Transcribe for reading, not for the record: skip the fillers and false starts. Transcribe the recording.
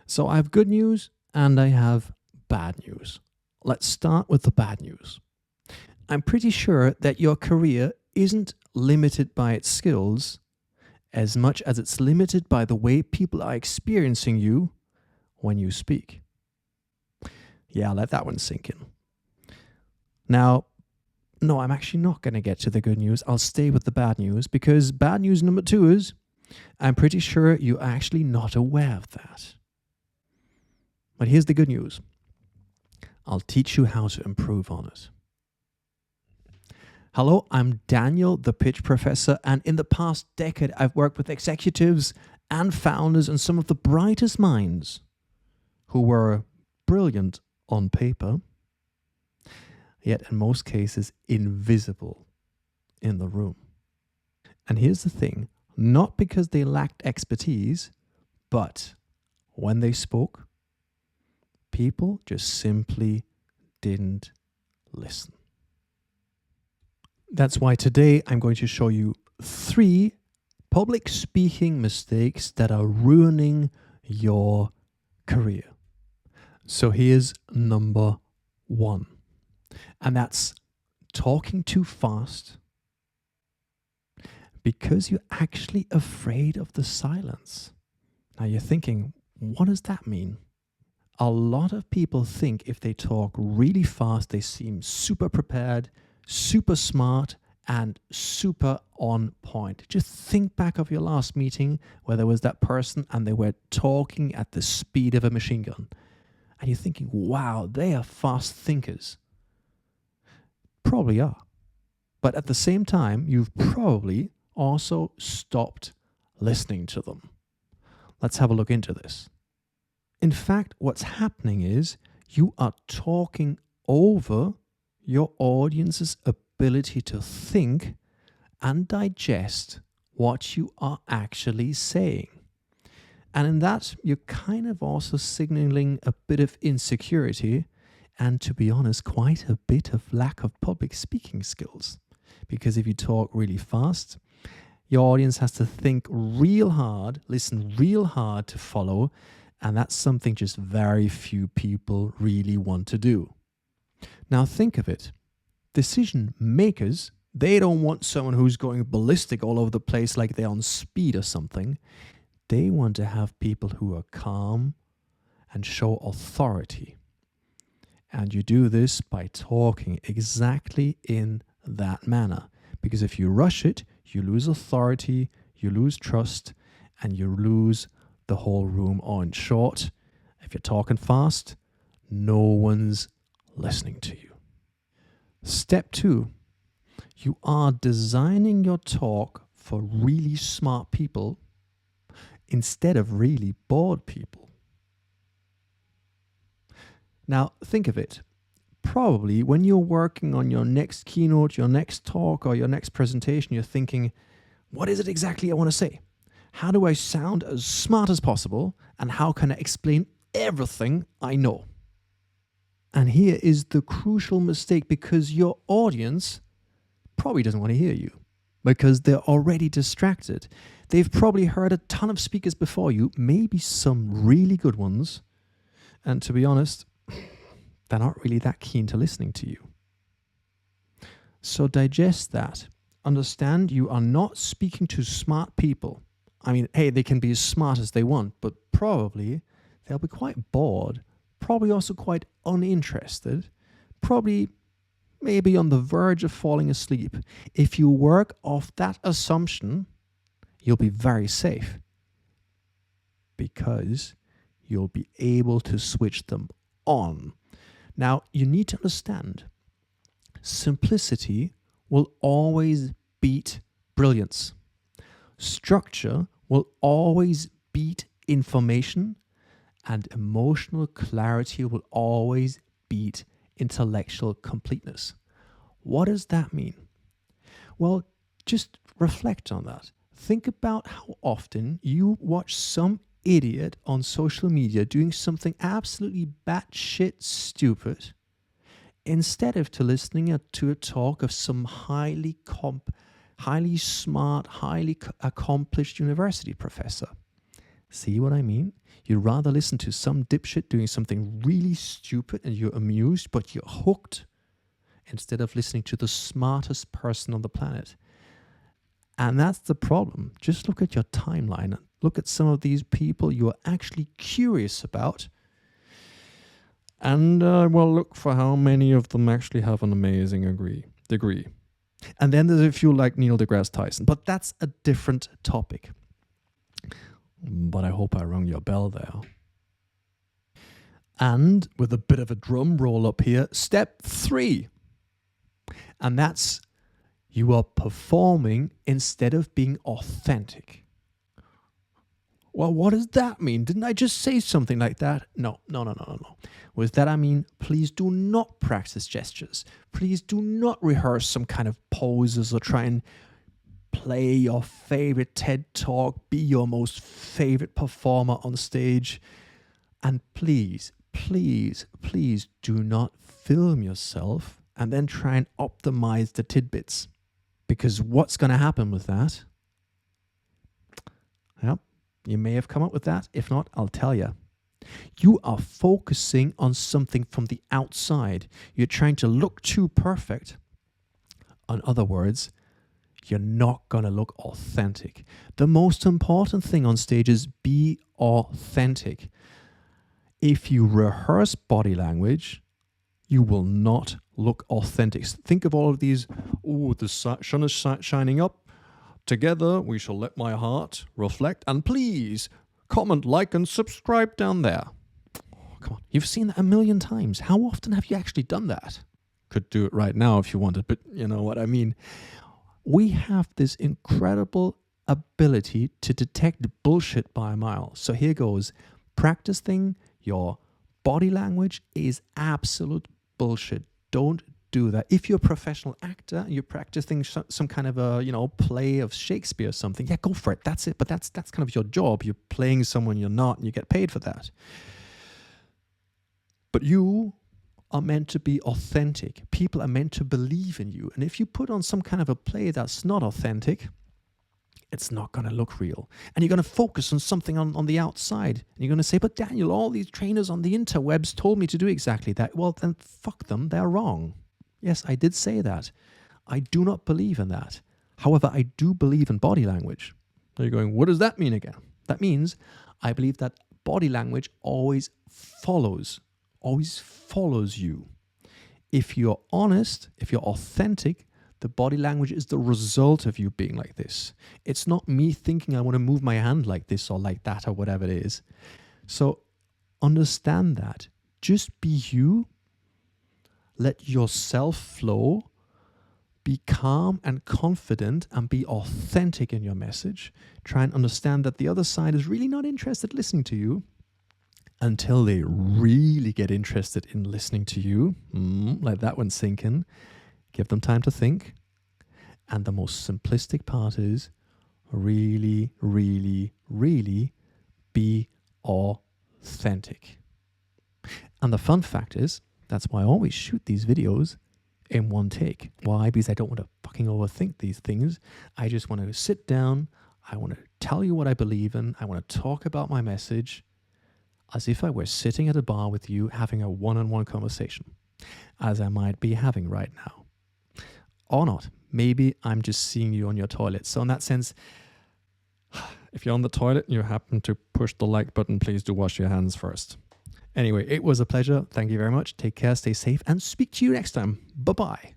So I have good news and I have bad news. Let's start with the bad news. I'm pretty sure that your career isn't limited by its skills as much as it's limited by the way people are experiencing you when you speak. Yeah, let that one sink in. Now, no, I'm actually not going to get to the good news. I'll stay with the bad news because bad news number 2 is I'm pretty sure you're actually not aware of that. But here's the good news. I'll teach you how to improve on it. Hello, I'm Daniel, the pitch professor, and in the past decade, I've worked with executives and founders and some of the brightest minds who were brilliant on paper, yet in most cases invisible in the room. And here's the thing, not because they lacked expertise, but when they spoke, people just simply didn't listen. That's why today I'm going to show you 3 public speaking mistakes that are ruining your career. So here's number 1, and that's talking too fast because you're actually afraid of the silence. Now you're thinking, what does that mean? A lot of people think if they talk really fast, they seem super prepared, super smart, and super on point. Just think back of your last meeting where there was that person and they were talking at the speed of a machine gun. And you're thinking, wow, they are fast thinkers. Probably are. But at the same time, you've probably also stopped listening to them. Let's have a look into this. In fact, what's happening is you are talking over your audience's ability to think and digest what you are actually saying. And in that, you're kind of also signaling a bit of insecurity and, to be honest, quite a bit of lack of public speaking skills. Because if you talk really fast, your audience has to think real hard, listen real hard to follow, and that's something just very few people really want to do. Now think of it. Decision makers, they don't want someone who's going ballistic all over the place like they're on speed or something. They want to have people who are calm and show authority. And you do this by talking exactly in that manner. Because if you rush it, you lose authority, you lose trust, and you lose the whole room. Or in short, if you're talking fast, no one's listening to you. Step 2, you are designing your talk for really smart people instead of really bored people. Now, think of it. Probably when you're working on your next keynote, your next talk, or your next presentation, you're thinking, what is it exactly I want to say? How do I sound as smart as possible? And how can I explain everything I know? And here is the crucial mistake, because your audience probably doesn't want to hear you because they're already distracted. They've probably heard a ton of speakers before you, maybe some really good ones. And to be honest, they're not really that keen to listening to you. So digest that. Understand you are not speaking to smart people. I mean, hey, they can be as smart as they want, but probably they'll be quite bored, probably also quite uninterested, probably maybe on the verge of falling asleep. If you work off that assumption, you'll be very safe because you'll be able to switch them on. Now, you need to understand, simplicity will always beat brilliance. Structure will always beat information, and emotional clarity will always beat intellectual completeness. What does that mean? Well, just reflect on that. Think about how often you watch some idiot on social media doing something absolutely batshit stupid instead of to listening to a talk of some highly smart, highly accomplished university professor. See what I mean? You'd rather listen to some dipshit doing something really stupid and you're amused, but you're hooked, instead of listening to the smartest person on the planet. And that's the problem. Just look at your timeline. Look at some of these people you're actually curious about. And, look for how many of them actually have an amazing degree. And then there's a few like Neil deGrasse Tyson. But that's a different topic. But I hope I rung your bell there. And with a bit of a drum roll up here, step 3. And that's you are performing instead of being authentic. Well, what does that mean? Didn't I just say something like that? No. With that I mean, please do not practice gestures. Please do not rehearse some kind of poses or try and play your favorite TED talk, be your most favorite performer on stage. And please do not film yourself and then try and optimize the tidbits. Because what's going to happen with that? Yep, you may have come up with that. If not, I'll tell you. You are focusing on something from the outside. You're trying to look too perfect. In other words, you're not going to look authentic. The most important thing on stage is be authentic. If you rehearse body language, you will not look authentic. Think of all of these, the sun is shining up. Together we shall let my heart reflect. And please comment, like, and subscribe down there. Oh, come on, you've seen that a million times. How often have you actually done that? Could do it right now if you wanted, but you know what I mean. We have this incredible ability to detect bullshit by a mile. So here goes. Practicing your body language is absolute bullshit. Don't do that. If you're a professional actor and you're practicing some kind of a, play of Shakespeare or something, yeah, go for it. That's it. But that's kind of your job. You're playing someone you're not, and you get paid for that. But you are meant to be authentic. People are meant to believe in you. And if you put on some kind of a play that's not authentic, it's not going to look real. And you're going to focus on something on the outside. And you're going to say, but Daniel, all these trainers on the interwebs told me to do exactly that. Well, then fuck them. They're wrong. Yes, I did say that. I do not believe in that. However, I do believe in body language. Now you're going, what does that mean again? That means I believe that body language always follows you. If you're honest, if you're authentic, the body language is the result of you being like this. It's not me thinking I want to move my hand like this or like that or whatever it is. So understand that. Just be you. Let yourself flow. Be calm and confident and be authentic in your message. Try and understand that the other side is really not interested in listening to you until they really get interested in listening to you. Let that one sink in. Give them time to think. And the most simplistic part is really, really, really be authentic. And the fun fact is, that's why I always shoot these videos in one take. Why? Because I don't want to fucking overthink these things. I just want to sit down. I want to tell you what I believe in. I want to talk about my message as if I were sitting at a bar with you having a one-on-one conversation, as I might be having right now. Or not. Maybe I'm just seeing you on your toilet. So in that sense, if you're on the toilet and you happen to push the like button, please do wash your hands first. Anyway, it was a pleasure. Thank you very much. Take care, stay safe, and speak to you next time. Bye-bye.